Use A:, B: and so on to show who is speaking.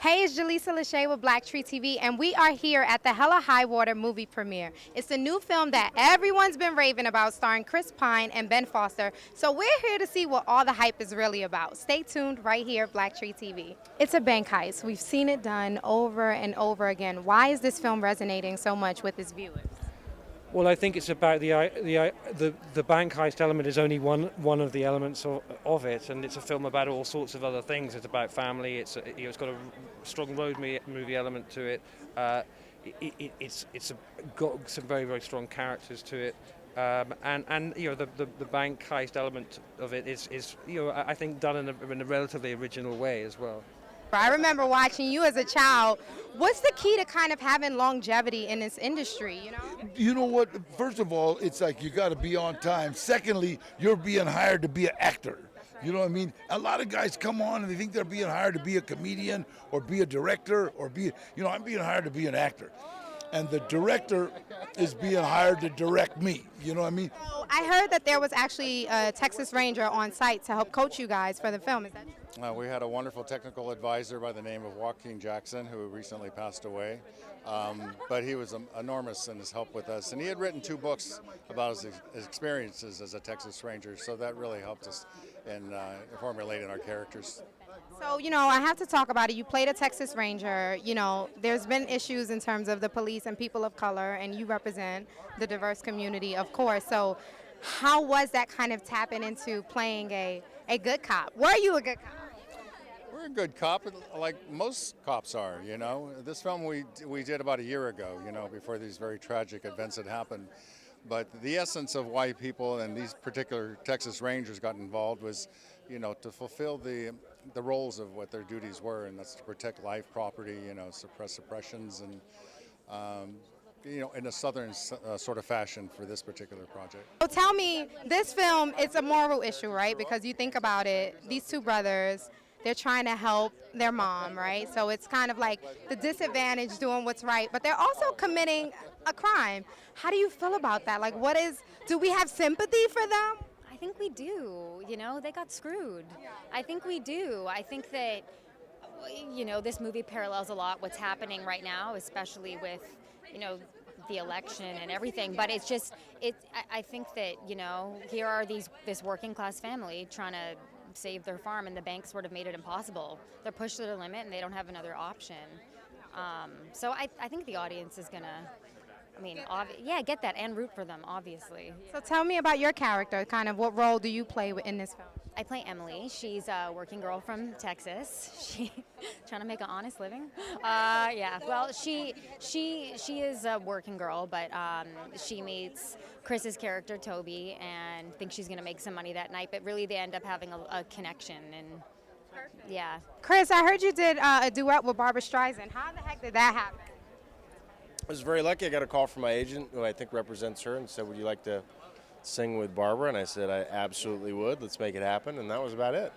A: Hey, it's Jaleesa Lachey with Black Tree TV, and we are here at the Hella High Water movie premiere. It's a new film that everyone's been raving about, starring Chris Pine and Ben Foster. So we're here to see what all the hype is really about. Stay tuned right here, Black Tree TV. It's a bank heist. We've seen it done over and over again. Why is this film resonating so much with its viewers?
B: Well, I think it's about the bank heist element is only one of the elements of it, and it's a film about all sorts of other things. It's about family. It's got a strong movie element to it. It's got some very strong characters to it, and the bank heist element of it is I think done in a relatively original way as well.
A: I remember watching you as a child. What's the key to kind of having longevity in this industry, you know?
C: You know what? First of all, it's like you got to be on time. Secondly, you're being hired to be an actor. You know what I mean? A lot of guys come on and they think they're being hired to be a comedian or be a director or I'm being hired to be an actor. And the director is being hired to direct me. You know what I mean?
A: So I heard that there was actually a Texas Ranger on site to help coach you guys for the film. Is that true?
D: We had a wonderful technical advisor by the name of Joaquin Jackson, who recently passed away. But he was enormous in his help with us. And he had written 2 books about his experiences as a Texas Ranger, so that really helped us in formulating our characters.
A: So, I have to talk about it. You played a Texas Ranger. There's been issues in terms of the police and people of color, and you represent the diverse community, of course. So how was that kind of tapping into playing a good cop? Were you a good cop?
D: We're a good cop, like most cops are, This film we did about a year ago, before these very tragic events had happened. But the essence of why people and these particular Texas Rangers got involved was, to fulfill the roles of what their duties were, and that's to protect life, property, suppress suppressions, and in a southern sort of fashion for this particular project.
A: So tell me, this film, it's a moral issue, right? Because you think about it, these 2 brothers, they're trying to help their mom, right? So it's kind of like the disadvantaged doing what's right, but they're also committing a crime. How do you feel about that? Like, do we have sympathy for them?
E: I think we do. They got screwed. I think we do. I think that, this movie parallels a lot what's happening right now, especially with, the election and everything. But it's just, I think that, here are this working class family trying to save their farm, and the bank sort of made it impossible. They're pushed to their limit, and they don't have another option. So I think the audience is gonna, get that and root for them, obviously.
A: So tell me about your character. Kind of what role do you play in this film?
E: I play Emily. She's a working girl from Texas. She trying to make an honest living. Yeah. Well, she is a working girl, but she meets Chris's character Toby and thinks she's gonna make some money that night. But really, they end up having a connection, and yeah.
A: Chris, I heard you did a duet with Barbra Streisand. How the heck did that happen?
F: I was very lucky. I got a call from my agent, who I think represents her, and said, "Would you like to sing with Barbara?" And I said, "I absolutely would. Let's make it happen." And that was about it.